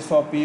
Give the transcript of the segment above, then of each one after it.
SOP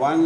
1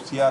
CR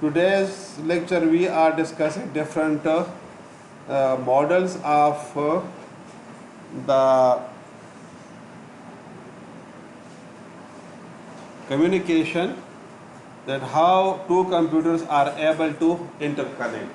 Today's lecture we are discussing different models of the communication, that how two computers are able to interconnect.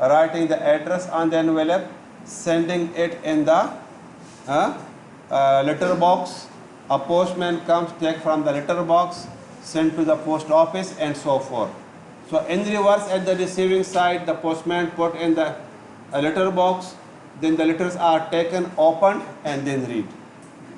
writing the address on the envelope, sending it in the letter box. A postman comes, take from the letter box, send to the post office, and so forth. So in reverse, at the receiving side, the postman put in the letter box, then the letters are taken, opened, and then read.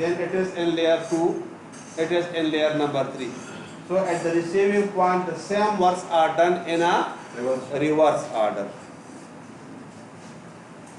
then it is in layer 2, it is in layer number 3. So at the receiving point the same works are done in a reverse order.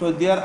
so there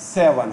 7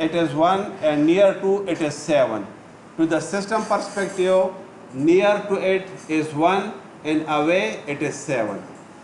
it is 1 and near to it is 7. To the system perspective, near to it is 1 and away it is 7.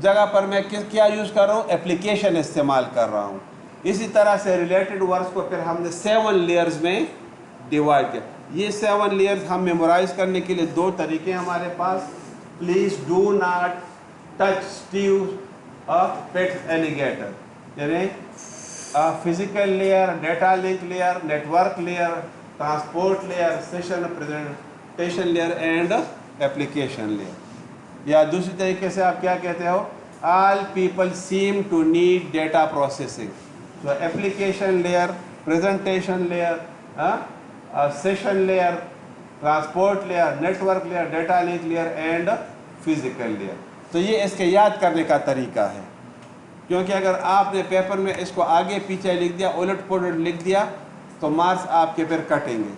جگہ پر میں کیا use کر رہا ہوں؟ Application استعمال کر رہا ہوں. اسی طرح سے ریلیٹڈ ورڈس کو پھر ہم نے 7 لیئرز میں ڈیوائڈ کیا. یہ 7 لیئرز ہم میمورائز کرنے کے لیے 2 طریقے ہمارے پاس. Please do not touch Steve pet alligator, یعنی physical layer, data link layer, network layer, transport layer, session presentation layer and application layer. یا دوسری طریقے سے آپ کیا کہتے ہو؟ All people seem to need data processing. تو application layer, presentation layer, session layer, transport layer, network layer, data link layer and physical layer. تو یہ اس کے یاد کرنے کا طریقہ ہے، کیونکہ اگر آپ نے پیپر میں اس کو آگے پیچھے لکھ دیا، الٹ پلٹ لکھ دیا، تو مارکس آپ کے پھر کٹیں گے.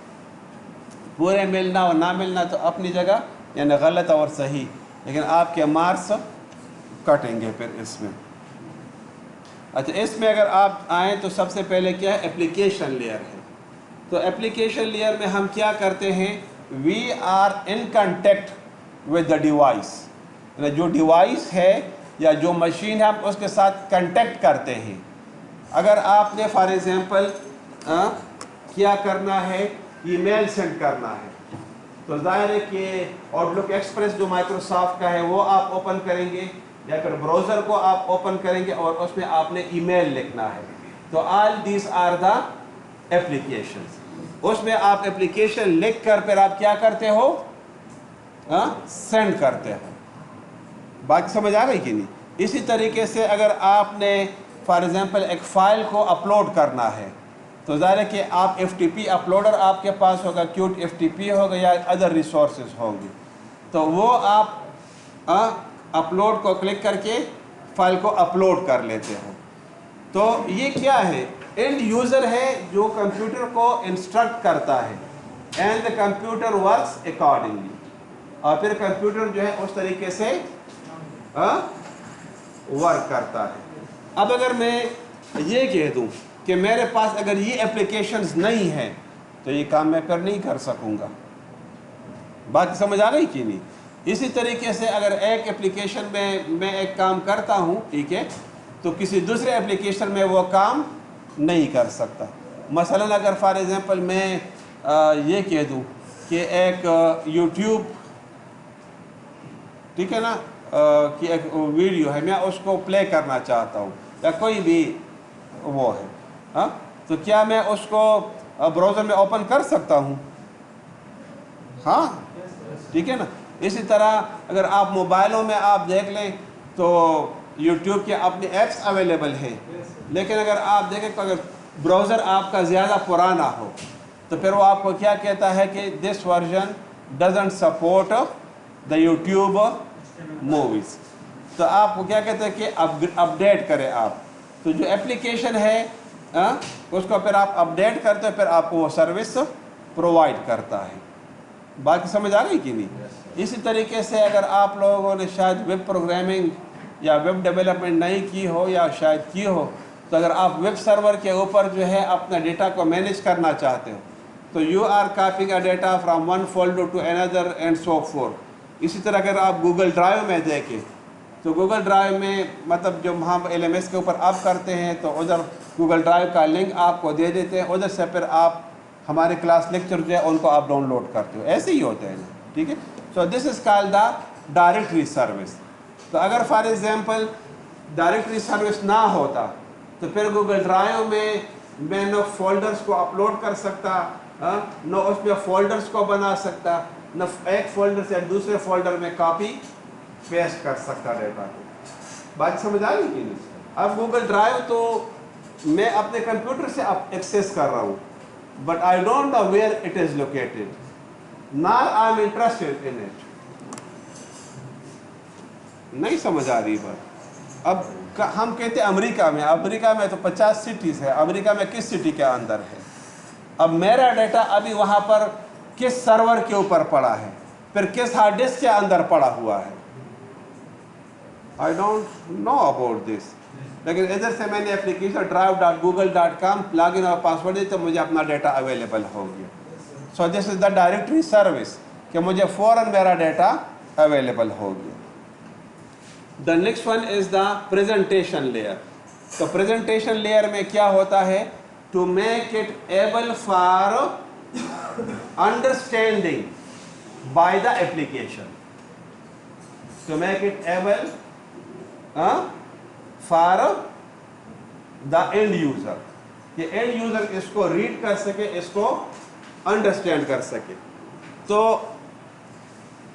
پورے ملنا اور نہ ملنا تو اپنی جگہ، یعنی غلط اور صحیح، لیکن آپ کے مارکس کٹیں گے پھر اس میں. اچھا، اس میں اگر آپ آئیں تو سب سے پہلے کیا ہے؟ اپلیکیشن لیئر ہے. تو اپلیکیشن لیئر میں ہم کیا کرتے ہیں؟ We are in contact with the device. جو ڈیوائس ہے یا جو مشین ہے ہم اس کے ساتھ کنٹیکٹ کرتے ہیں. اگر آپ نے فار ایگزامپل کیا کرنا ہے؟ ای میل سینڈ کرنا ہے، تو ظاہر ہے کہ آؤٹ لک ایکسپریس جو مائکروسافٹ کا ہے وہ آپ اوپن کریں گے، یا پھر براؤزر کو آپ اوپن کریں گے اور اس میں آپ نے ای میل لکھنا ہے. تو all these are the applications. اس میں آپ اپلیکیشن لکھ کر پھر آپ کیا کرتے ہو؟ سینڈ کرتے ہو. بات سمجھ آ گئی کہ نہیں؟ اسی طریقے سے اگر آپ نے فار ایگزامپل ایک فائل کو اپلوڈ کرنا ہے، تو ظاہر ہے کہ آپ ایف ٹی پی اپلوڈر آپ کے پاس ہوگا، کیوٹ ایف ٹی پی ہوگا یا ادر ریسورسز ہوں گی. تو وہ آپ اپلوڈ کو کلک کر کے فائل کو اپلوڈ کر لیتے ہو. تو یہ کیا ہے؟ اینڈ یوزر ہے جو کمپیوٹر کو انسٹرکٹ کرتا ہے، and the computer works accordingly. اور پھر کمپیوٹر جو ہے اس طریقے سے ورک کرتا ہے. اب اگر میں یہ کہہ دوں کہ میرے پاس اگر یہ اپلیکیشنز نہیں ہیں تو یہ کام میں پھر نہیں کر سکوں گا. بات سمجھ آ گئی کہ نہیں؟ اسی طریقے سے اگر ایک اپلیکیشن میں ایک کام کرتا ہوں، ٹھیک ہے، تو کسی دوسرے اپلیکیشن میں وہ کام نہیں کر سکتا. مثلا اگر فار ایگزامپل میں یہ کہہ دوں کہ ایک یوٹیوب، ٹھیک ہے نا، کہ ایک ویڈیو ہے، میں اس کو پلے کرنا چاہتا ہوں، یا کوئی بھی وہ ہے، تو کیا میں اس کو براؤزر میں اوپن کر سکتا ہوں؟ ہاں، ٹھیک ہے نا. اسی طرح اگر آپ موبائلوں میں آپ دیکھ لیں تو یوٹیوب کے اپنے ایپس اویلیبل ہیں، لیکن اگر آپ دیکھیں تو اگر براؤزر آپ کا زیادہ پرانا ہو تو پھر وہ آپ کو کیا کہتا ہے کہ دس version doesn't support the YouTube movies. تو آپ کو کیا کہتے ہیں کہ اپڈیٹ کریں آپ. تو جو اپلیکیشن ہے اس کو پھر آپ اپڈیٹ کرتے پھر آپ کو وہ سروس پرووائڈ کرتا ہے. باقی سمجھ آ گئی کہ نہیں؟ اسی طریقے سے اگر آپ لوگوں نے شاید ویب پروگرامنگ یا ویب ڈیولپمنٹ نہیں کی ہو یا شاید کی ہو، تو اگر آپ ویب سرور کے اوپر جو ہے اپنا ڈیٹا کو مینیج کرنا چاہتے ہو تو you are copying a data from one folder to اندر اینڈ سو فورتھ. اسی طرح اگر آپ گوگل ڈرائیو میں دیکھیں تو گوگل ڈرائیو میں مطلب جو ہم ایل ایم ایس کے اوپر آپ کرتے ہیں تو ادھر گوگل ڈرائیو کا لنک آپ کو دے دیتے ہیں، ادھر سے پھر آپ ہمارے کلاس لیکچر جو ہے ان کو آپ ڈاؤن لوڈ کرتے ہو. ایسے ہی ہوتے ہیں، ٹھیک ہے. سو دس از کال دا ڈائریکٹری سروس. تو اگر فار ایگزامپل ڈائریکٹری سروس نہ ہوتا تو پھر گوگل ڈرائیو میں نہ فولڈرز کو اپلوڈ کر سکتا، نہ اس میں فولڈرز کو بنا سکتا، نہ ایک فولڈر سے دوسرے فولڈر میں کاپی پیسٹ کر سکتا ڈیٹا کو. بات سمجھ آ گئی کہ نہیں؟ اب گوگل ڈرائیو تو میں اپنے کمپیوٹر سے ایکسیس کر رہا ہوں، but I don't know where it is located, nor I am interested in it. نہیں سمجھ آ رہی بات؟ اب ہم کہتے ہیں امریکہ میں تو 50 سٹیز ہے، امریکہ میں کس سٹی کے اندر ہے؟ اب میرا ڈیٹا ابھی وہاں پر کس سرور کے اوپر پڑا ہے، پھر کس ہارڈ ڈسک کے اندر پڑا ہوا ہے؟ I don't know about this. لیکن ادھر سے میں نے اپلیکیشن drive.google.com لاگ ان اور پاسورڈ دی تو مجھے اپنا ڈیٹا اویلیبل ہو گیا. سو دس از دا ڈائریکٹری سروس کہ مجھے فوراً میرا ڈیٹا اویلیبل ہو گیا. The next one is the presentation layer. تو presentation layer میں کیا ہوتا ہے؟ To make it able for understanding by the application. To make it able for the end user. کہ end user اس کو read کر سکے, اس کو understand کر سکے. تو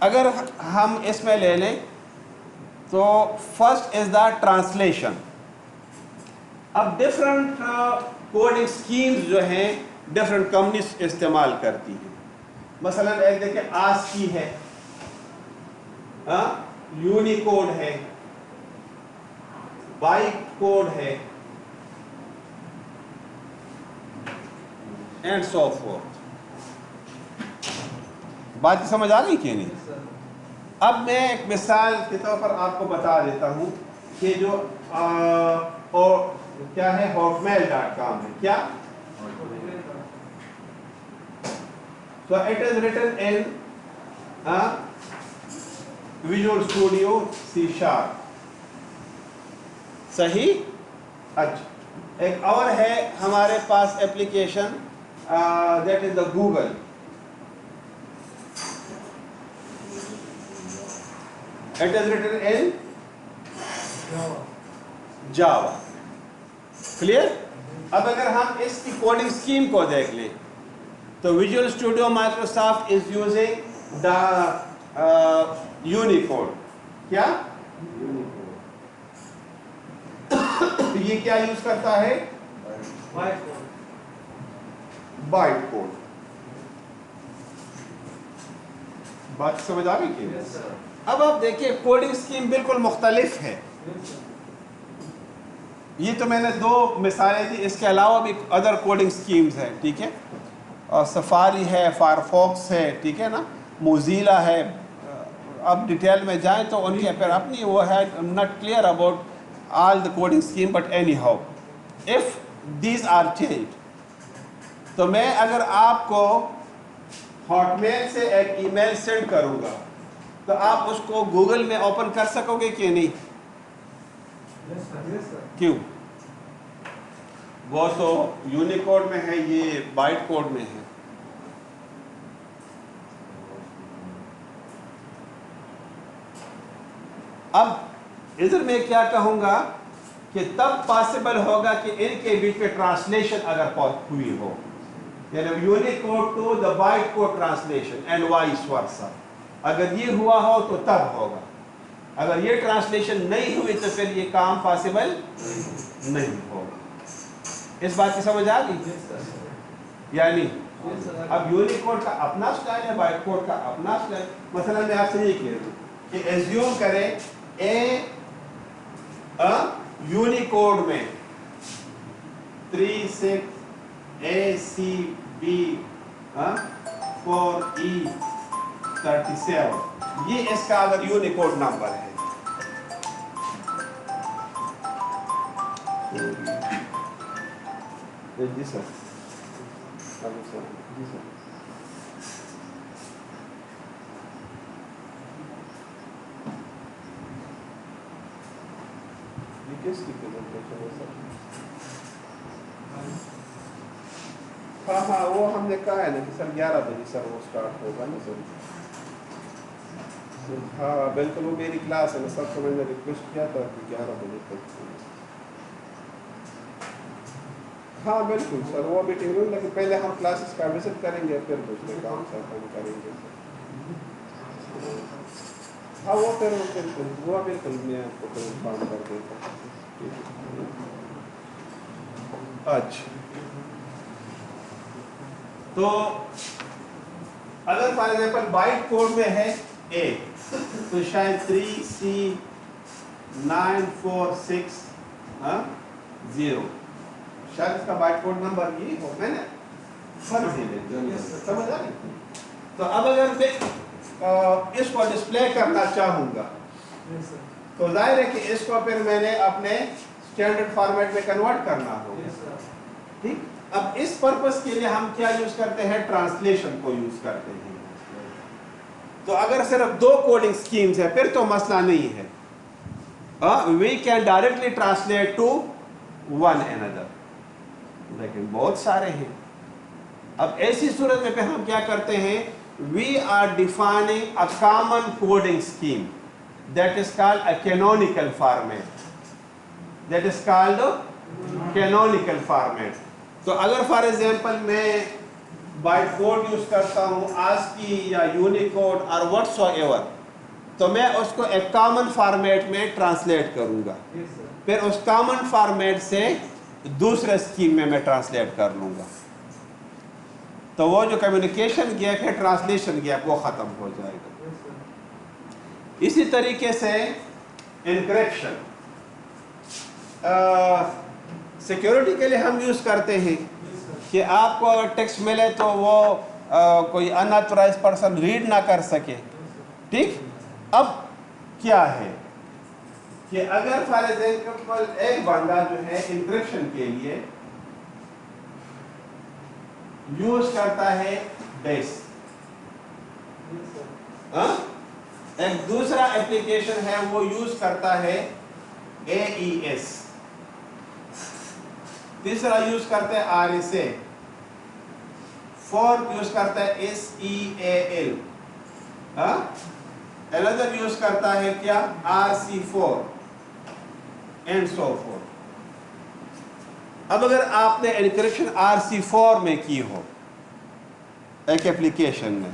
اگر ہم اس میں لے لیں تو فرسٹ از دا ٹرانسلیشن. اب ڈفرنٹ کوڈنگ اسکیمز جو ہیں ڈفرنٹ کمپنیز استعمال کرتی ہیں. مثلا ایک دیکھیں آسکی ہے, یونیکوڈ ہے, بائٹ کوڈ ہے, اینڈ سو فورتھ. بات سمجھ آ گئی کہ نہیں؟ اب میں ایک مثال کے طور پر آپ کو بتا دیتا ہوں کہ جو کیا ہے hotmail.com ہے. کیا؟ So it is written in Visual Studio C#. صحیح؟ اچھا, ایک اور ہے ہمارے پاس application that is the Google. It is written in Java. Clear? اب اگر ہم اس کی کوڈنگ اسکیم کو دیکھ لیں تو Visual Studio Microsoft is using the Unicode. کیا؟ یہ کیا یوز کرتا ہے؟ Byte code. بات سمجھ آ گئی کہ اب آپ دیکھیے کوڈنگ اسکیم بالکل مختلف ہے. یہ تو میں نے دو مثالیں دی, اس کے علاوہ بھی ادر کوڈنگ اسکیمز ہیں, ٹھیک ہے, اور سفاری ہے, فائرفاکس ہے, ٹھیک ہے نا, موزیلا ہے. اب ڈیٹیل میں جائیں تو ان کی پھر اپنی وہ ہے, not clear about all the coding scheme, but anyhow if these are change. تو میں اگر آپ کو ہاٹ میل سے ایک ای میل سینڈ کروں گا تو آپ اس کو گوگل میں اوپن کر سکو گے کہ نہیں؟ کیوں؟ وہ تو یونیکوڈ میں ہے, یہ بائٹ کوڈ میں ہے. اب ادھر میں کیا کہوں گا کہ تب پاسبل ہوگا کہ ان کے بیچ میں ٹرانسلیشن اگر ہوئی ہو, یعنی Unicode to the byte code translation and vice versa. اگر یہ ہوا ہو تو تب ہوگا. اگر یہ ٹرانسلیشن نہیں ہوئی تو پھر یہ کام پاسبل نہیں ہوگا. اس بات کی سمجھ آ گئی؟ یعنی اب یونیکوڈ کا اپنا سٹائل ہے, بائٹ کوڈ کا اپنا سٹائل. مثلا میں آپ سے یہ کہہ دوں کہ ایزیوم کریں یونیکوڈ میں 36 ACB 4E37, یہ اس کا اگر یونیکوڈ نمبر ہے. جی سر, جی سر, یہ کس کی پریزنٹیشن ہے سر؟ ہاں ہاں, وہ ہم نے کہا ہے نا کہ سر 11 بجے سر وہ اسٹارٹ ہوگا نا سر. ہاں بالکل, وہ میری کلاس ہے نا سر, تو میں نے ریکویسٹ کیا تھا کہ 11 بجے تک. ہاں بالکل سر, وہ میٹنگ روم, لیکن پہلے ہم کلاسز کا وزٹ کریں گے پھر دوسرے کام سر ہم کریں گے. ہاں وہ پھر بالکل وہ بالکل میں آپ کو پھر انفارم کر دیتا ہوں. اچھا, تو اگر فار ایگزامپل بائٹ کوڈ میں ہے A تو شاید 3C 946 شاید اس کا بائٹ کوڈ نمبر یہ ہو. میں نے فرض ہی لے سمجھ آ گئی. تو اب اگر میں اس کو ڈسپلے کرنا چاہوں گا تو ظاہر ہے کہ اس کو پھر میں نے اپنے اسٹینڈرڈ فارمیٹ میں کنورٹ کرنا ہوگا. ٹھیک, اب اس پرپس کے لیے ہم کیا یوز کرتے ہیں؟ ٹرانسلیشن کو یوز کرتے ہیں. تو اگر صرف دو کوڈنگ سکیمز ہیں پھر تو مسئلہ نہیں ہے. we can directly translate to one another. لیکن بہت سارے ہیں. اب ایسی صورت میں پھر ہم کیا کرتے ہیں, we are defining a common coding scheme that is called a canonical format. That is called canonical format. تو اگر فار ایگزامپل میں بائٹ کوڈ یوز کرتا ہوں ASCII یا یونیکوڈ اور واٹس ایور, تو میں اس کو ایک کامن فارمیٹ میں ٹرانسلیٹ کروں گا, پھر اس کامن فارمیٹ سے دوسرے اسکیم میں ٹرانسلیٹ کر لوں گا. تو وہ جو کمیونیکیشن گیپ ہے, ٹرانسلیشن گیپ, وہ ختم ہو جائے گا. اسی طریقے سے انکرپشن سیکیورٹی کے لیے ہم یوز کرتے ہیں کہ آپ کو اگر ٹیکسٹ ملے تو وہ کوئی ان آتھورائز پرسن ریڈ نہ کر سکے. ٹھیک, اب کیا ہے کہ اگر فار ایگزامپل ایک بندہ جو ہے انکرپشن کے لیے یوز کرتا ہے ڈیس, ایک دوسرا اپلیکیشن ہے وہ یوز کرتا ہے AES, تیسرا یوز کرتا ہے RSA, فورتھ یوز کرتا ہے SEAL, another یوز کرتا ہے کیا RC4 and so forth. اب اگر آپ نے انکرپشن RC4 میں کی ہو ایک اپلیکیشن میں,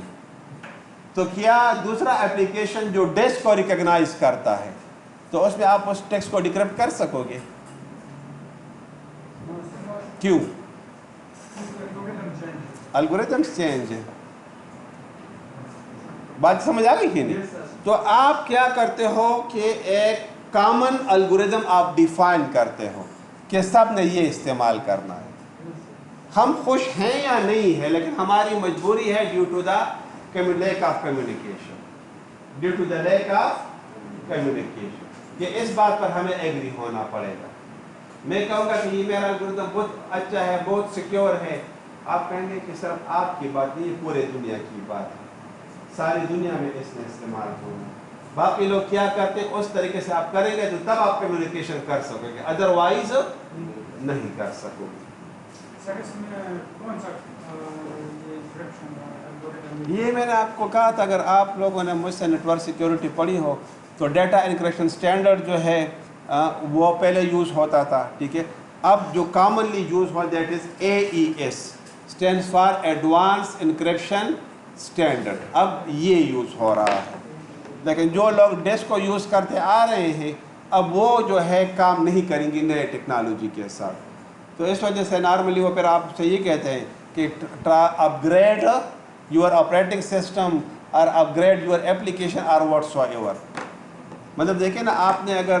تو کیا دوسرا اپلیکیشن جو ڈیسک کو ریکگنائز کرتا ہے تو اس میں آپ اس ٹیکسٹ کو ڈیکرپٹ کر سکو گے؟ کیوں؟ الگوریتھمس چینج ہے. بات سمجھ آ گئی کہ نہیں؟ تو آپ کیا کرتے ہو کہ ایک کامن الگوریتھم آپ ڈیفائن کرتے ہو کہ سب نے یہ استعمال کرنا ہے. ہم خوش ہیں یا نہیں ہے, لیکن ہماری مجبوری ہے due to the lack of communication, due to the lack of communication, کہ اس بات پر ہمیں ایگری ہونا پڑے گا. میں کہوں گا کہ یہ میرا الگوریتھم بہت اچھا ہے, بہت سیکیور ہے, آپ کہیں گے کہ صرف آپ کی بات نہیں, پورے دنیا کی بات ہے, ساری دنیا میں اس نے استعمال ہونا. باقی لوگ کیا کرتے ہیں اس طریقے سے آپ کریں گے تو تب آپ کمیونیکیشن کر سکو گے, ادروائز نہیں کر سکو گے. یہ میں نے آپ کو کہا تھا, اگر آپ لوگوں نے مجھ سے نیٹ ورک سیکیورٹی پڑھی ہو تو ڈیٹا انکرپشن اسٹینڈرڈ جو ہے وہ پہلے یوز ہوتا تھا. ٹھیک ہے, اب جو کامنلی یوز ہوا that is AES, stands for advance encryption standard. اب یہ یوز ہو رہا ہے, لیکن جو لوگ ڈیسک کو یوز کرتے آ رہے ہیں اب وہ جو ہے کام نہیں کریں گے نئے ٹیکنالوجی کے ساتھ. تو اس وجہ سے نارملی وہ پھر آپ سے یہ کہتے ہیں کہ اپ گریڈ یور آپریٹنگ سسٹم اور اپ گریڈ یور ایپلیکیشن اور واٹس ایور. مطلب دیکھیں نا, آپ نے اگر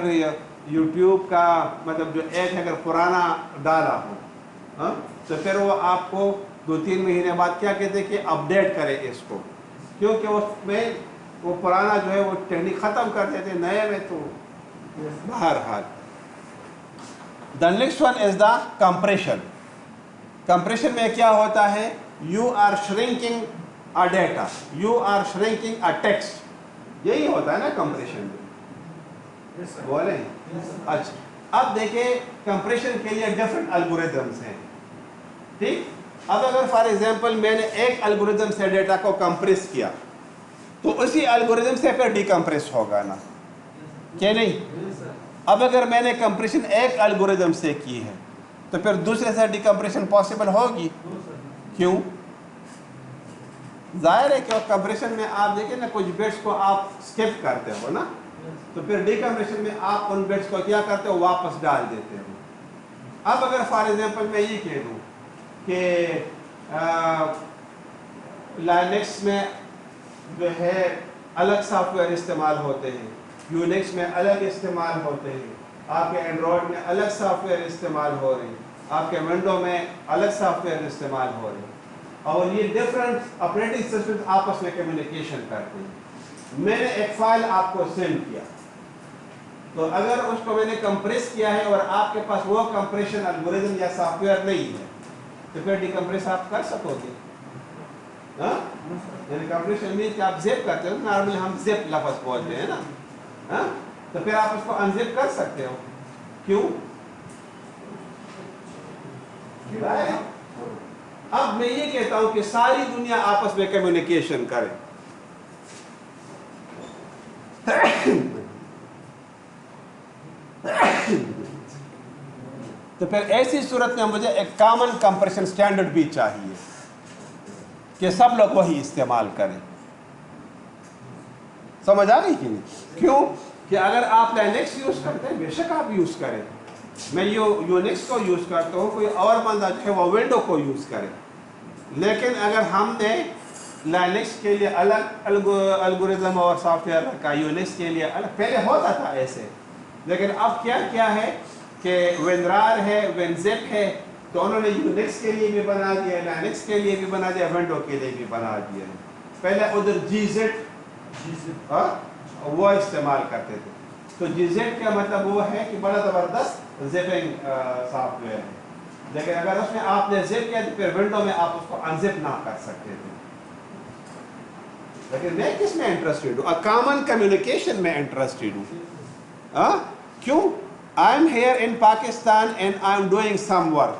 یوٹیوب کا مطلب جو ایپ اگر پرانا ڈالا ہو تو پھر وہ آپ کو 2-3 مہینے بعد کیا کہتے ہیں کہ اپڈیٹ کرے اس کو, کیونکہ اس میں وہ پرانا جو ہے وہ ٹیکنیک ختم کر دیتے, نئے میں تو بہرحال. The next one is the compression. Compression میں کیا ہوتا ہے, you are shrinking a data, you are shrinking a text, یہی ہوتا ہے نا کمپریشن میں. بولیں اچھا, اب دیکھیں کمپریشن کے لیے ڈفرینٹ الگوریتھمس ہیں. ٹھیک, اب اگر فار ایگزامپل میں نے ایک الگوریتھم سے ڈیٹا کو کمپریس کیا تو اسی الگوریتھم سے پھر ڈیکمپریس ہوگا نا, کہ نہیں؟ اب اگر میں نے کمپریشن ایک الگوریتھم سے کی ہے تو پھر دوسرے سے ڈیکمپریشن پاسبل ہوگی. کیوں؟ ظاہر ہے کہ کمپریشن میں آپ دیکھیں نا کچھ بٹس کو آپ اسکپ کرتے ہو نا, تو پھر ڈیکمپریشن میں آپ ان بٹس کو کیا کرتے ہو, واپس ڈال دیتے ہو. اب اگر فار ایگزامپل میں یہ کہہ دوں کہ لائنکس میں جو ہے الگ سافٹ ویئر استعمال ہوتے ہیں, یونکس میں الگ استعمال ہوتے ہیں, آپ کے اینڈرائڈ میں الگ سافٹ ویئر استعمال ہو رہے ہیں, آپ کے ونڈو میں الگ سافٹ ویئر استعمال ہو رہے ہیں, اور یہ ڈفرینٹ آپریٹنگ سسٹم آپس میں کمیونیکیشن کرتے ہیں. میں نے ایک فائل آپ کو سینڈ کیا, تو اگر اس کو میں نے کمپریس کیا ہے اور آپ کے پاس وہ کمپریشن الگوریتھم یا سافٹ ویئر نہیں ہے تو پھر ڈیکمپریس آپ کر سکو گے. یعنی کمپریشن مین کہ آپ زپ کرتے ہو, نارملی ہم زپ لفظ بولتے ہیں نا, تو پھر آپ اس کو انزپ کر سکتے ہو. کیوں؟ اب میں یہ کہتا ہوں کہ ساری دنیا آپس میں کمیونیکیشن کرے. تو پھر ایسی صورت میں مجھے ایک کامن کمپریشن سٹینڈرڈ بھی چاہیے کہ سب لوگ وہی استعمال کریں. سمجھ آ گئی کہ نہیں؟ کیوں کہ اگر آپ لینکس یوز کرتے ہیں بے شک آپ یوز کریں. میں یونکس کو یوز کرتا ہوں, کوئی اور بندہ جو ہے وہ ونڈو کو یوز کرے. لیکن اگر ہم نے لینکس کے لیے الگ الگوریزم اور سافٹ ویئر رکھا, یونکس کے لیے الگ, پہلے ہوتا تھا ایسے, لیکن اب کیا ہے کہ WinRAR ہے, WinZip ہے, تو انہوں نے یونکس کے لیے بھی بنا دیا, لینکس کے لیے بھی بنا دیا, ونڈو کے لیے بھی بنا دیا. پہلے ادھر GZip وہ استعمال کرتے تھے. تو GZip کا مطلب وہ ہے کہ بڑا زبردست زپنگ سافٹ ویئر ہے, لیکن اگر اس میں آپ نے زپ کیا تو پھر ونڈو میں آپ اس کو انزپ نہ کر سکتے تھے. لیکن میں کس میں انٹرسٹڈ ہوں؟ کامن کمیونیکیشن میں انٹرسٹڈ ہوں. کیوں؟ I am here in Pakistan and I am doing some work.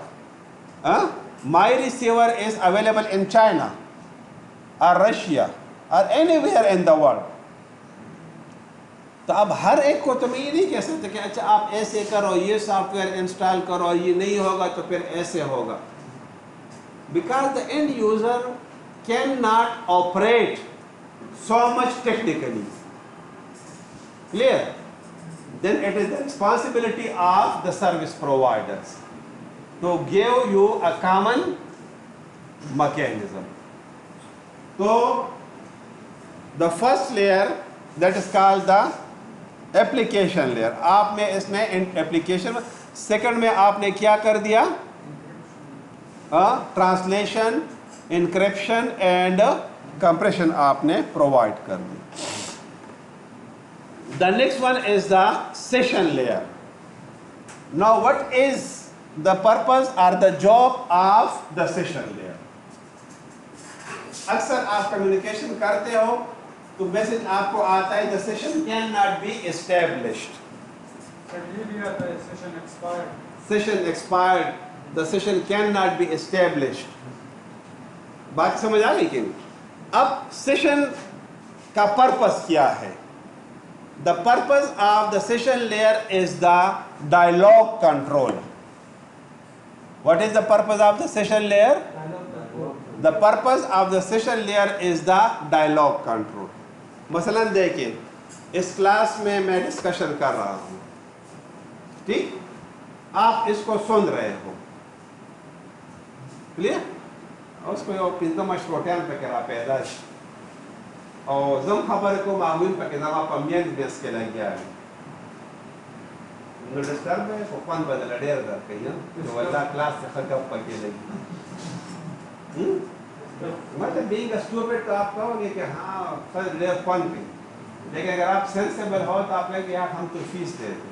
My receiver is available in China اور رشیا اور any where in the world. تو اب ہر ایک کو تو میں یہ نہیں کہہ سکتا کہ اچھا آپ ایسے کرو, یہ سافٹ ویئر انسٹال کرو, یہ نہیں ہوگا تو پھر ایسے ہوگا. Because the and user can not operate so much technically. Clear? Then it is the responsibility of the service providers to give you a common mechanism. So the first layer, that is called the application layer. آپ میں اس میں application, second میں آپ نے کیا کر دیا, translation, encryption and compression آپ نے provide کر دی. The next one is the session layer. Now what is the purpose or the job of the session layer? اکثر آپ کمیونیکیشن کرتے ہو تو میسج آپ کو آتا ہے the session cannot be established. Session expired. The session cannot be established. بات سمجھ آ گئی کہ نہیں؟ اب سیشن کا پرپس کیا ہے؟ The purpose of the session layer is the dialogue control. What is the purpose of the session layer? The purpose of the session layer is the dialogue control. مثلا دیکھیں, اس کلاس میں discussion کر رہا ہوں, ٹھیک, آپ اس کو سن رہے ہو, کلیئر؟ اس کو پنځه مشروطیان پکې را پیدا شي او زم خبرې کوم هغوی پکې زما په منځ بیس کې لګیا وي, نو ډسټرب به خو خوند به دله ډېر درکوي چې والله کلاس څخه ګپ پکې لګي. مطلب بینگ اے اسٹوپڈ تو آپ کہو گے کہ ہاں سر ڈیر فن کوي, لیکن اگر آپ سینسیبل ہو تو آپ کہیں کہ یار ہم تو فیس دیتے.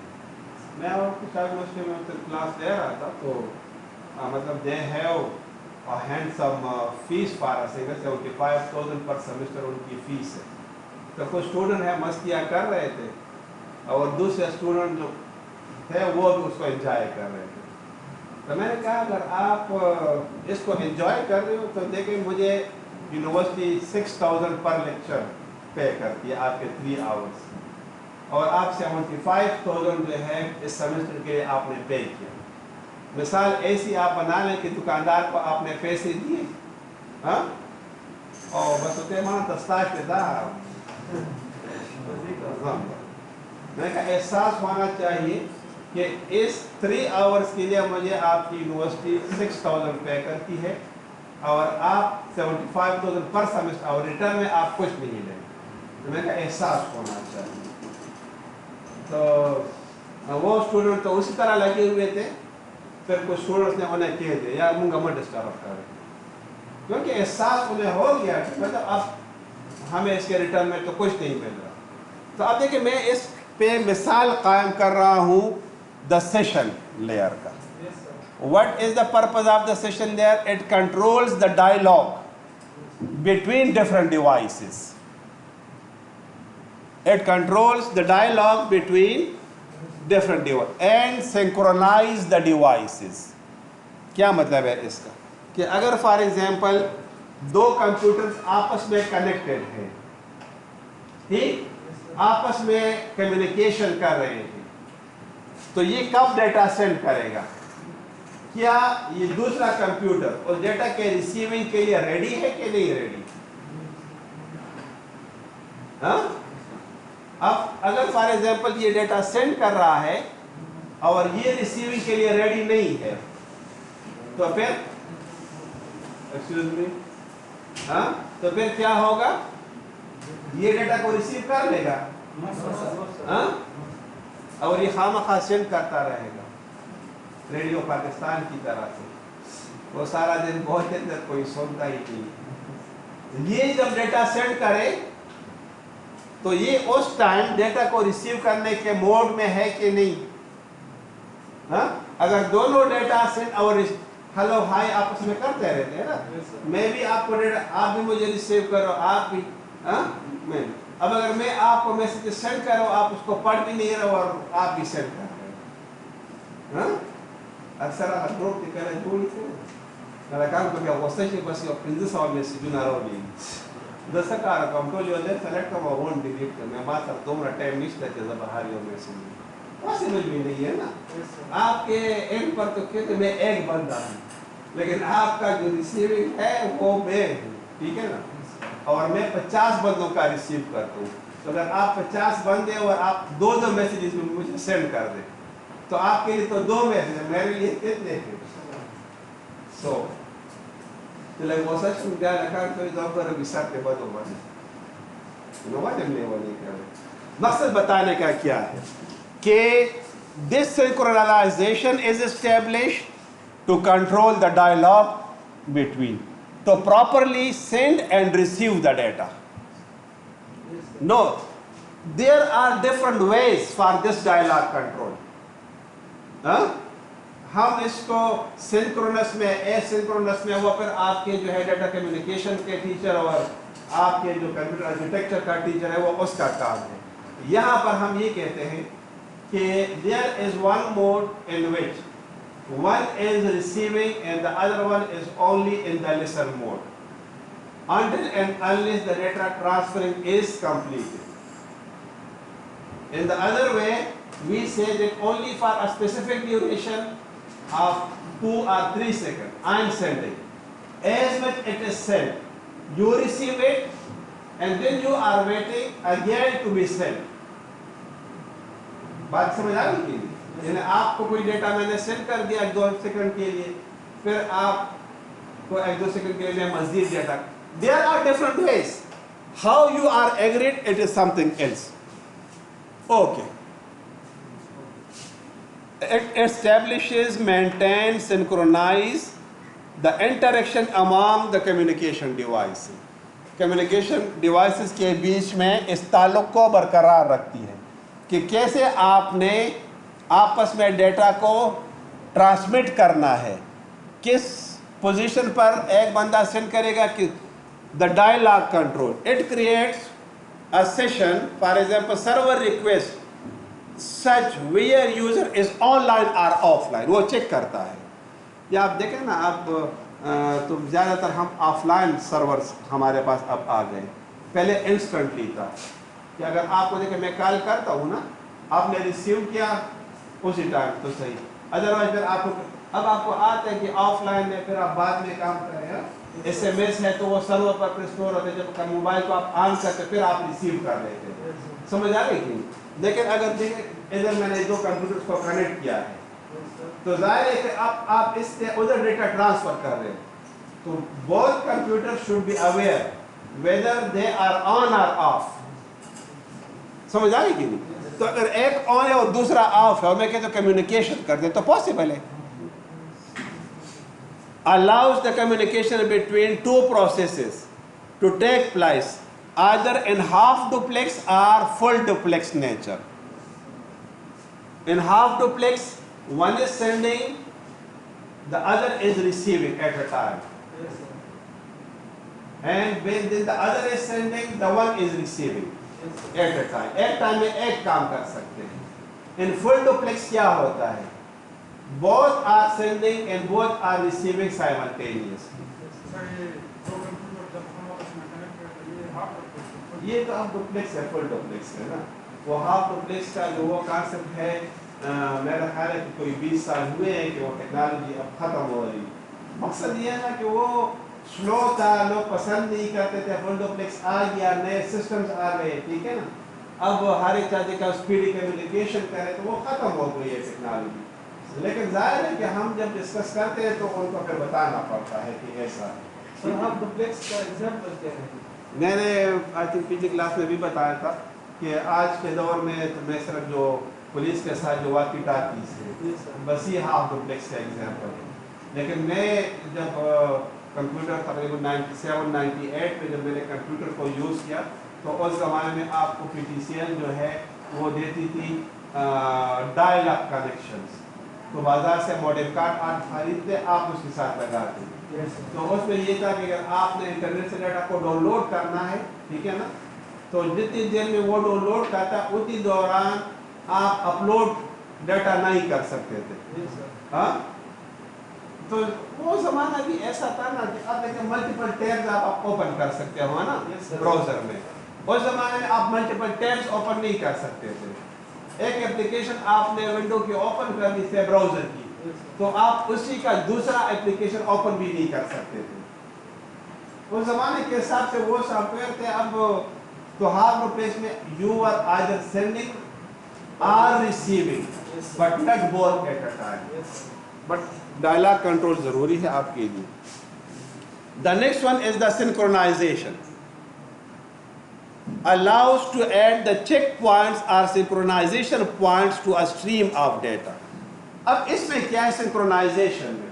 میں اور کچھ یونیورسٹی میں کلاس لے رہا تھا تو مطلب they have handsome fees for us, 75,000 per semester ان کی فیس ہے. تو کچھ اسٹوڈنٹ ہے مستیاں کر رہے تھے اور دوسرے اسٹوڈنٹ جو تھے وہ بھی اس کو انجوائے کر رہے تھے. تو میں نے کہا اگر آپ اس کو انجوائے کر رہے ہو تو دیکھیں مجھے یونیورسٹی 6,000 پر لیکچر پے کرتی ہے آپ کے 3 آورس, اور آپ 75,000 جو ہے اس سیمسٹر کے لیے آپ نے پے کیا. مثال ایسی آپ بنا لیں کہ دکاندار کو آپ نے پیسے دیے, ہاں, اور بس ہوتے مانا دستاش دیتا میں کا احساس ہونا چاہیے کہ اس 3 آورس کے لیے مجھے آپ کی یونیورسٹی 6,000 پے کرتی ہے اور آپ 75,000 پر سیمسٹر, اور ریٹرن میں آپ کچھ نہیں لیں. تو میں کا احساس ہونا چاہیے. تو وہ اسٹوڈنٹ تو اسی طرح لگے ہوئے تھے. پھر کچھ اسٹوڈنٹس نے انہیں کہہ دیا یار منگا مت ڈسٹرب کر, کیونکہ احساس انہیں ہو گیا کہ مطلب اب ہمیں اس کے ریٹرن میں تو کچھ نہیں مل رہا. تو اب دیکھیں میں اس پہ مثال قائم کر رہا ہوں دا سیشن لیئر کا. What is the purpose of the session layer? It controls the dialogue between different devices. It controls the dialogue between different devices and synchronize the devices. کیا مطلب ہے اس کا کہ اگر فار ایگزامپل دو کمپیوٹرز آپس میں connected ہیں، ٹھیک، آپس میں کمیونیکیشن کر رہے ہیں، تو یہ کب ڈیٹا سینڈ کرے گا؟ کیا یہ دوسرا کمپیوٹر اس ڈیٹا کے ریسیونگ کے لیے ریڈی ہے کہ نہیں ریڈی؟ ہاں، اب اگر فار ایگزامپل یہ ڈیٹا سینڈ کر رہا ہے اور یہ ریسیونگ کے لیے ریڈی نہیں ہے، تو پھر ایکسکیوز می، ہاں، تو پھر کیا ہوگا؟ یہ ڈیٹا کو ریسیو کر لے گا، ہاں، اور یہ خواہ سینڈ کرتا رہے گا ریڈیو پاکستان کی طرح سے، وہ سارا دن بہت دیر تک کوئی سنتا ہی نہیں۔ یہ جب ڈیٹا سینڈ کرے تو یہ اس ٹائم ڈیٹا کو ریسیو کرنے کے موڈ میں ہے کہ نہیں؟ ہاں، اگر دونوں ڈیٹا سینڈ اور ہلو ہائی آپس میں کرتے رہتے ہیں نا، میں بھی آپ کو ڈیٹا، آپ بھی مجھے ریسیو کرو، آپ بھی، ہاں، میں، اب اگر میں آپ کو میسج سینڈ کروں، آپ اس کو پڑھ بھی نہیں رہو اور آپ بھی سینڈ کر رہے ہو، ہاں، اکثر گروپ کې کله جوړ کړي دا کار په اوسه کې بس یو 1500 میسجونه راوړي، د څه کار کوم ټول یو ځای سلیکټ کوم او ون ډیلیټ کوم، ما سره دومره ټایم نشته چې زه بهر یو میسج پاسبل بھی نہیں ہے نا۔ آپ کے اینڈ پر تو کہتے میں ایک بندہ ہوں، لیکن آپ کا جو ریسیونگ ہے وہ میں ہوں، ٹھیک ہے نا، اور میں 50 بندوں کا ریسیو کرتا ہوں، تو اگر آپ 50 بندے اور آپ دو میسیجز میں مجھے سینڈ کر دیں تو آپ کے لیے تو 2 میسیج ہیں، میرے لیے کتنے ہیں؟ 100۔ تو لے وہ سچ میں گیا لکھا کوئی دو پر ابھی ساتھ کے بعد ہوگا نواجم نہیں وہ نہیں کر رہے۔ مقصد بتانے کا کیا ہے کہ this synchronization is established to control the dialogue between, to properly send and receive the data. No, there are different ways for this dialogue control. ہم اس کو سنکرونس میں، اے سنکرونس میں، وہ پھر آپ کے جو ہے ڈیٹا کمیونیکیشن کے ٹیچر اور آپ کے جو کمپیوٹر آرکیٹیکچر کا ٹیچر ہے وہ اس کا کام ہے۔ یہاں پر ہم یہ کہتے ہیں کہ there is one mode in which one is receiving and the other one is only in the listen mode until and unless the data transferring is completed. In the other way, we say that only for a specific duration of 2 or 3 seconds, I am sending. As much it is sent, you receive it and then you are waiting again to be sent. بات سمجھ آ رہی کہ یعنی آپ کو کوئی data میں نے سینڈ کر دیا 2 سیکنڈ کے لیے، پھر آپ کو 1-2 سیکنڈ کے لیے مزید data. There are different ways. How you are agreed, it is something else. Okay. It establishes, maintains, synchronize the interaction among the communication devices. Communication devices کے بیچ میں اس تعلق کو برقرار رکھتی ہے کہ کیسے آپ نے آپس میں ڈیٹا کو ٹرانسمٹ کرنا ہے، کس پوزیشن پر ایک بندہ سینڈ کرے گا کہ the dialogue control. It creates a session, for example, server request such where user is online or offline، وہ چیک کرتا ہے۔ یا آپ دیکھیں نا، آپ تو زیادہ تر ہم آف لائن سرورز ہمارے پاس اب آ گئے، پہلے انسٹنٹلی تھا کہ اگر آپ کو دیکھیں میں کال کرتا ہوں نا، آپ نے ریسیو کیا اسی ٹائم تو صحیح، ادروائز پھر آپ کو اب آپ کو آتا ہے کہ آف لائن میں پھر آپ بعد میں کام کریں گا، ایس ایم ایس ہے تو وہ سرور پر اسٹور ہوتے ہیں، جب موبائل کو آپ آن کرتے پھر آپ ریسیو کر لیتے ہیں، سمجھ آ رہی کہ؟ لیکن اگر دیکھیں ادھر میں نے 2 کمپیوٹرز کو کنیکٹ کیا ہے تو ظاہر ہے کہ آپ اس سے ادھر ڈیٹا ٹرانسفر کر رہے ہیں، تو both computers should be aware whether they are on or off. سمجھ آئی کہ نہیں؟ تو اگر ایک آن ہے اور دوسرا آف ہے اور میں کہتا ہوں کمیونیکیشن کر دیں تو پاسبل ہے۔ allows the communication between 2 processes to take place either in half duplex or full duplex nature. In half duplex, one is sending, the other is receiving at a time. And when the other is sending, the one is receiving. At a time. ایک time میں ایک کام کر سکتے ہیں. ان full duplex کیا ہوتا ہے؟ both are sending and both are receiving simultaneously. یہ تو اب ڈوپلیکس ہے, فل ڈوپلیکس ہے نا. وہ ہاف ڈوپلیکس کا جو وہ کانسیپٹ ہے, میرا خیال ہے کہ کوئی 20 سال ہوئے ہیں کہ وہ ٹیکنالوجی اب ختم ہو رہی. مقصد یہ ہے نا کہ وہ سلو تھا, لوگ پسند نہیں کرتے تھے. فل ڈوپلیکس آ گیا, نئے سسٹمز آ گئے, ٹھیک ہے نا. اب ہر ایک چاہتے کہ اسپیڈی کمیونیکیشن کرے تو وہ ختم ہو گئی ہے ٹیکنالوجی. لیکن ظاہر ہے کہ ہم جب ڈسکس کرتے ہیں تو ان کو پھر بتانا پڑتا ہے کہ ایسا. ہاف ڈوپلیکس کا ایگزامپل کیا ہے؟ میں نے آئی تھنک پچھلی کلاس میں بھی بتایا تھا کہ آج کے دور میں تو میں صرف جو پولیس کے ساتھ جو واقعی ٹاکیز ہے بس یہ ہاف ڈوپلیکس کا ایگزامپل ہے. لیکن میں جب کمپیوٹر تقریباً 97-98 میں جب میں نے کمپیوٹر کو یوز کیا تو اس زمانے میں آپ کو PTCL جو ہے وہ دیتی تھی ڈائل اپ کنیکشنز. تو بازار سے ماڈم کارڈ آپ خریدتے, آپ اس کے ساتھ لگاتے. تو اس میں یہ تھا کہ اگر آپ نے انٹرنیٹ سے ڈیٹا کو ڈاؤن لوڈ کرنا ہے, ٹھیک ہے نا, تو جتنی دیر میں وہ ڈاؤن لوڈ کرتا اتنی دوران آپ اپلوڈ ڈیٹا نہیں کر سکتے تھے. ہاں, تو وہ زمانہ بھی ایسا تھا نا کہ اب دیکھیں ملٹیپل ٹیبز آپ اوپن کر سکتے ہو نا براؤزر میں. اس زمانے میں آپ ملٹیپل ٹیبز اوپن نہیں کر سکتے تھے. ایک اپلیکیشن آپ نے ونڈو کی اوپن کر دی تھے براؤزر کی, تو آپ اسی کا دوسرا اپلیکیشن اوپن بھی نہیں کر سکتے تھے. اس زمانے کے حساب سے وہ سافٹ ویئر تھے. اب تو ہاف ڈوپلیکس میں you are either sending or receiving but not both at a time. But dialog control ضروری ہے آپ کے لیے. The next one is the synchronization. allows to add the checkpoints or synchronization points to a stream of data. اب اس میں کیا ہے synchronisation میں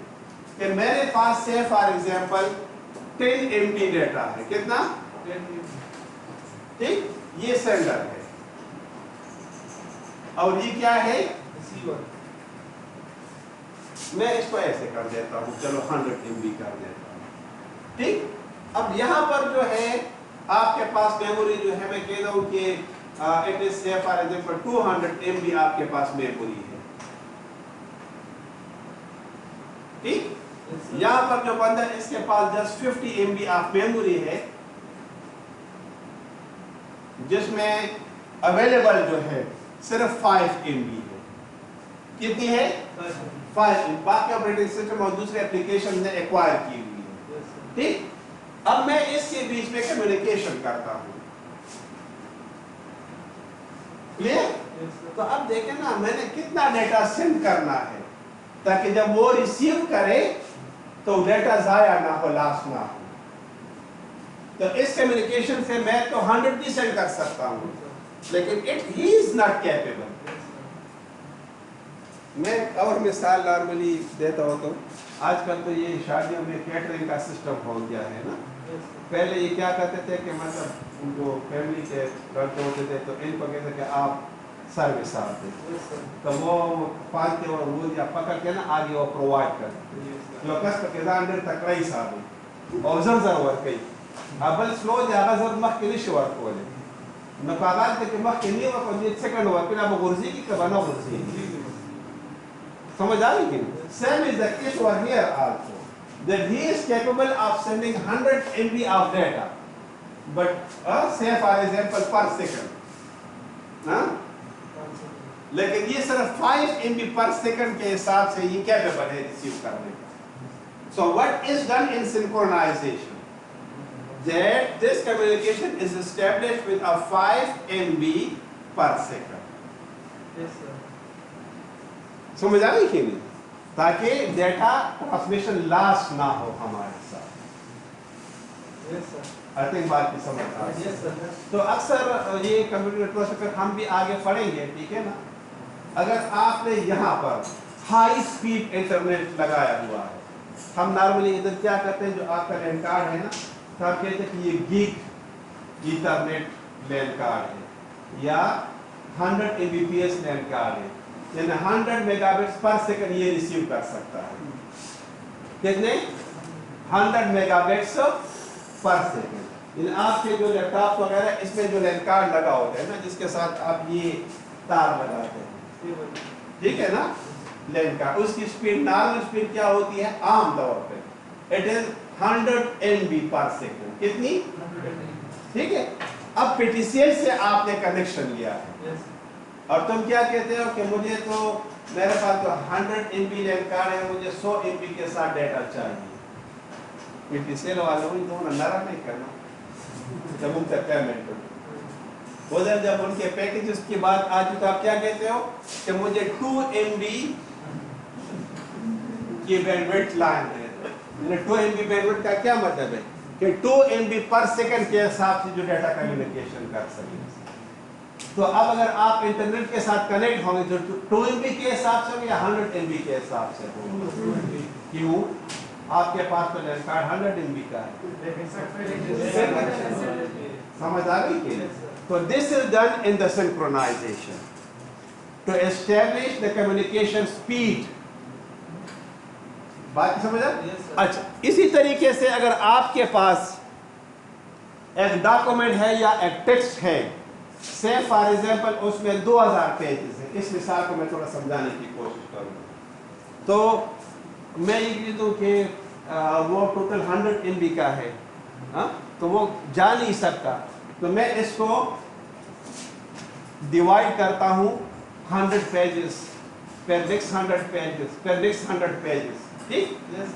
کہ میرے پاس سے فار ایگزامپل 10 MB ڈیٹا ہے. کتنا؟ 10 ٹھیک, یہ سینڈر ہے اور یہ کیا ہے ریسیور. میں اس کو ایسے کر دیتا ہوں, چلو 100 MB کر دیتا ہوں, ٹھیک. اب یہاں پر جو ہے آپ کے پاس میموری جو ہے, میں کہہ دوں کہ اٹ از سے فار ایگزامپل 200 MB آپ کے پاس میموری ہے, ٹھیک. یہاں پر جو بندہ اس کے پاس جسٹ 50 MB آف میموری ہے جس میں اویلیبل جو ہے صرف 5 MB ہے. کتنی ہے؟ 5. باقی آپریٹنگ سسٹم اور دوسرے اپلیکیشن نے ایکوائر کی ہوئی ہے, ٹھیک. اب میں اس کے بیچ میں کمیونیکیشن کرتا ہوں, کلیئر. تو اب دیکھیں نا میں نے کتنا ڈیٹا سینڈ کرنا ہے تاکہ جب وہ ریسیو کرے تو ڈیٹا ضائع نہ ہو, لاس نہ ہو. تو اس کمیونیکیشن سے میں تو 100 بھی سینڈ کر سکتا ہوں لیکن ہی از ناٹ کیپیبل. میں اور مثال نارملی دیتا ہوں تو آج کل تو یہ شادیوں میں کیٹرنگ کا سسٹم ہو گیا ہے نا. پہلے یہ کیا کرتے تھے کہ مطلب ان کو فیملی کے لڑکے ہوتے تھے تو ان کو کہتے کہ آپ سروس آتے تو وہ پانچ اور روز یا پکڑ کے نا آگے وہ پرووائڈ کرتے. جو کس کا کردار در تک رہی صاحب اور زر ورکی ابل سلو جاگا زر مخ کے لیے ورک ہو جائے نقاغات کے مخ کے لیے ورک ہو جائے سیکنڈ ورک پھر آپ غرزی کی کبانا غرزی سمجھ آ رہی کہ same is the case over here also that he is capable of sending 100 MB of data but say for example per second لیکن یہ صرف 5 MB per second کے حساب سے یہ capable ہے ریسیو کرنے کا. So what is done in synchronization that this communication is established with a 5 MB per second. Yes sir. سمجھ آ رہی کہ نہیں تاکہ ڈیٹا ٹرانسمیشن لاس نہ ہو ہمارے ساتھ. آئی تھنک بات کی سمجھ آ رہی ہے. تو اکثر یہ کمپیوٹر پروسیسر ہم بھی آگے پڑھیں گے, ٹھیک ہے نا. اگر آپ نے یہاں پر ہائی اسپیڈ انٹرنیٹ لگایا ہوا ہے, ہم نارملی ادھر کیا کرتے ہیں جو آپ کا لینڈ کارڈ ہے نا تو آپ کہتے ہیں کہ یہ گیگ ایتھرنیٹ لینڈ کارڈ ہے یا 100 Mbps لینڈ کارڈ ہے, یعنی 100 میگا بٹس پر سیکنڈ یہ ریسیو کر سکتا ہے. کتنے 100 میگا بٹس پر سیکنڈ. ان آپ کے جو لیپ ٹاپ وغیرہ اس میں جو لین کارڈ لگا ہوتا ہے نا جس کے ساتھ آپ یہ تار لگاتے ہیں ٹھیک ہے نا لین کارڈ اس کی سپیڈ نارمل سپیڈ کیا ہوتی ہے عام طور پہ it is 100 MB per second کتنی ٹھیک ہے اب پی ٹی سی ایل سے آپ نے کنیکشن لیا ہے اور تم کیا کہتے ہو کہ مجھے تو میرے پاس تو 100 MB لین کارڈ ہے مجھے 100 MB کے ساتھ ڈیٹا چاہیے پی ٹی سی ایل والوں کو نرم نہیں کرنا جب ان سے پیمنٹ ادھر جب ان کے پیکیجز کی بات آتی تو آپ کیا کہتے ہو کہ مجھے 2 MB کی بینڈوڈتھ لائن ہے 2 MB بینڈوڈتھ کا کیا مطلب ہے کہ 2 MB پر سیکنڈ کے حساب سے جو ڈیٹا کمیونیکیشن کر سکیں تو اب اگر آپ انٹرنیٹ کے ساتھ کنیکٹ ہوں گے تو 2 MB کے حساب سے ہوں یا 100 MB کے حساب سے ہوں کیوں آپ کے پاس تو لین کارڈ 100 MB کا ہے سمجھ آ گئی کہ تو this is done in the synchronization to establish the communication speed بات سمجھا اچھا اسی طریقے سے اگر آپ کے پاس ایک ڈاکومنٹ ہے یا ایک ٹیکسٹ ہے سے فار ایگزامپل اس میں 2000 پیجز ہیں اس مثال کو میں تھوڑا سمجھانے کی کوشش کروں گا تو میں یہ کہہ دوں کہ وہ ٹوٹل 100 MB کا ہے تو وہ جا نہیں سکتا تو میں اس کو ڈیوائڈ کرتا ہوں 100 pages per next 100 pages per next 100 pages ٹھیک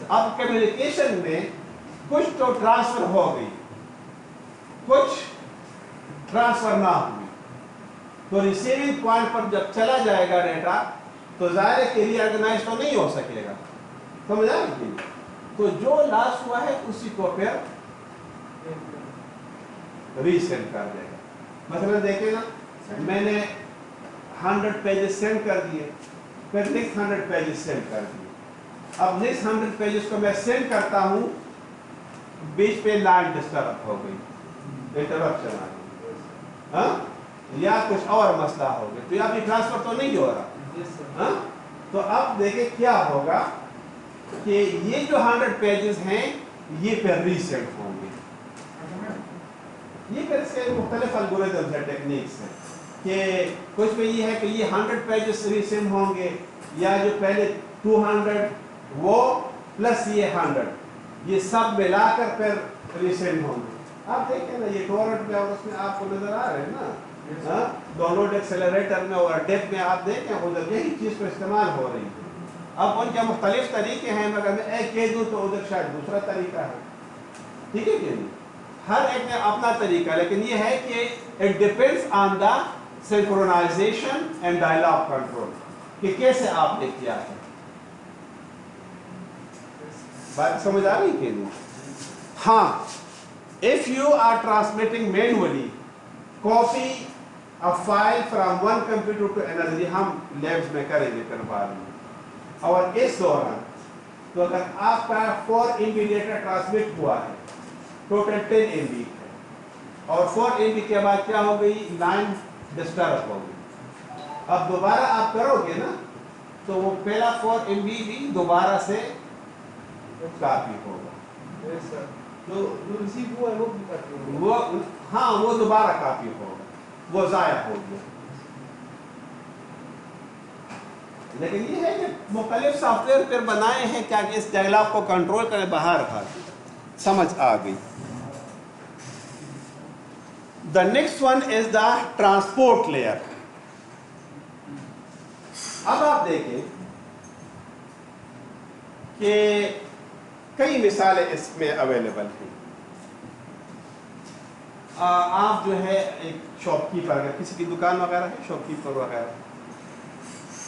اب کمیونیکیشن میں کچھ تو ٹرانسفر ہو گئی کچھ ٹرانسفر نہ ہوئی تو ریسیونگ پوائنٹ پر جب چلا جائے گا ڈیٹا تو ظاہر ہے کہ ری آرگنائز تو نہیں ہو سکے گا سمجھا تو جو لاس ہوا ہے اسی کو پھر ری سینڈ کر دے گا مثلا دیکھیں نا میں نے 100 پیجز سینڈ کر دیے پھر نیکسٹ 100 پیجز سینڈ کر دیے اب نیکسٹ 100 پیجز کو میں سینڈ کرتا ہوں بیچ پہ لائن ڈسٹرب ہو گئی انٹرپشن آ گئی یا کچھ اور مسئلہ ہو گیا تو یہ ابھی ٹرانسفر تو نہیں ہو رہا تو اب دیکھیں کیا ہوگا کہ یہ جو 100 پیجز ہیں یہ پھر ریسینڈ ہوں گے یہ پھر اس کے مختلف الگوریتمز ہیں ٹیکنیکس ہیں کہ کچھ میں یہ ہے کہ یہ 100 پیجز ریسینڈ ہوں گے یا جو پہلے 200 وہ پلس یہ 100 یہ سب ملا کر پھر ریسینڈ ہوں گے آپ دیکھیں نا یہ ٹورنٹ میں اور اس میں آپ کو نظر آ رہے ہیں نا ڈاؤن لوڈ ایکسیلریٹر میں اور ڈیپ میں آپ دیکھیں ادھر یہی چیز کو استعمال ہو رہی ہے اب ان کے مختلف طریقے ہیں مگر میں ایک کہہ دوں تو ادھر شاید دوسرا طریقہ ہے ٹھیک ہے کہ نہیں ہر ایک میں اپنا طریقہ لیکن یہ ہے کہ it depends on the synchronization and dialogue control کہ کیسے آپ نے کیا ہے بات سمجھ آ رہی کہ نہیں ہاں if you are transmitting manually copy a file from one computer to another یہ ہم لیبس میں کریں گے پھر بعد میں اور اس دوران تو اگر آپ کا 4 MB ڈیٹا ٹرانسمٹ ہوا ہے ٹوٹل 10 MB ہے اور 4 MB کے بعد کیا ہو گئی لائن ڈسٹرب ہو گئی اب دوبارہ آپ کرو گے نا تو وہ پہلا 4 MB بھی دوبارہ سے کاپی ہوگا جو ریسیو ہوا ہے وہ بھی کاپی ہوگا وہ ہاں وہ دوبارہ کاپی ہوگا وہ ضائع ہو گیا لیکن یہ ہے کہ مختلف سافٹ ویئر پھر بنائے ہیں کیا کہ اس ڈائلاگ کو کنٹرول کریں باہر سمجھ آ گئی دا next one is the transport layer اب آپ دیکھیں کہ کئی مثالیں اس میں اویلیبل ہیں آپ جو ہے ایک شاپ کیپر اگر کسی کی دکان وغیرہ ہے شاپ کیپر وغیرہ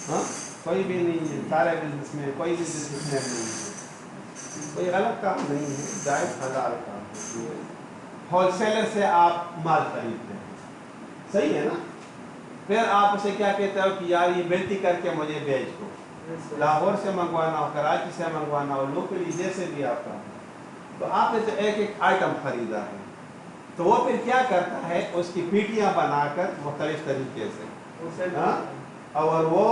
ہاں کوئی بھی نہیں ہے سارے بزنس میں کوئی بھی بزنس میں نہیں ہے کوئی غلط کام نہیں ہے جائز حلال کام ہے ہول سیلر سے آپ مال خریدتے ہیں صحیح ہے نا پھر آپ اسے کیا کہتے ہو کہ یار یہ ملتی کر کے مجھے بیچ دو لاہور سے منگوانا ہو کراچی سے منگوانا ہو لوکلی جیسے بھی آپ کا تو آپ نے تو ایک ایک آئٹم خریدا ہے تو وہ پھر کیا کرتا ہے اس کی پیٹیاں بنا کر مختلف طریقے سے اور وہ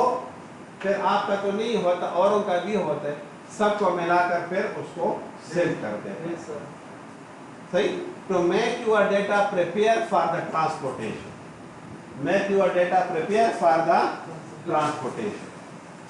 پھر آپ کا تو نہیں ہوتا اوروں کا بھی ہوتا ہے سب کو ملا کر پھر اس کو سیل کرتے ہیں صحیح to make your data prepare for the transportation. Make your data prepare for the transportation.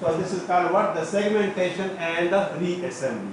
So this is called what? The segmentation and the reassembly.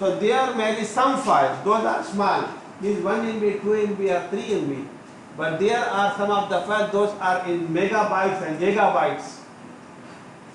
so there may be some files, those are small, means 1 MB, 2 MB or 3 MB, but there are some of the files, those are in megabytes and gigabytes.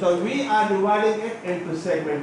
so we are dividing it into segment.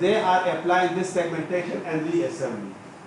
they are applying this segmentation and reassembly.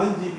1 GB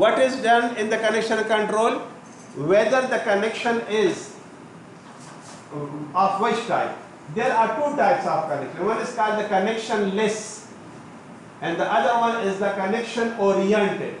What is done in the connection control? Whether the connection is of which type? There are two types of connection. One is called the connectionless and the other one is the connection oriented.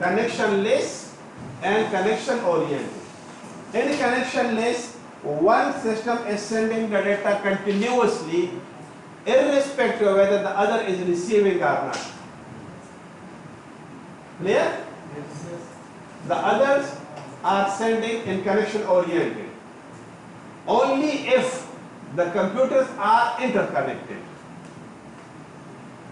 Connectionless and connection oriented. In connectionless, one system is sending the data continuously irrespective of whether the other is receiving or not. Clear? The others are sending in connection oriented. Only if the computers are interconnected.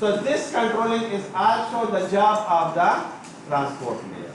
So this controlling is also the job of the transport layer.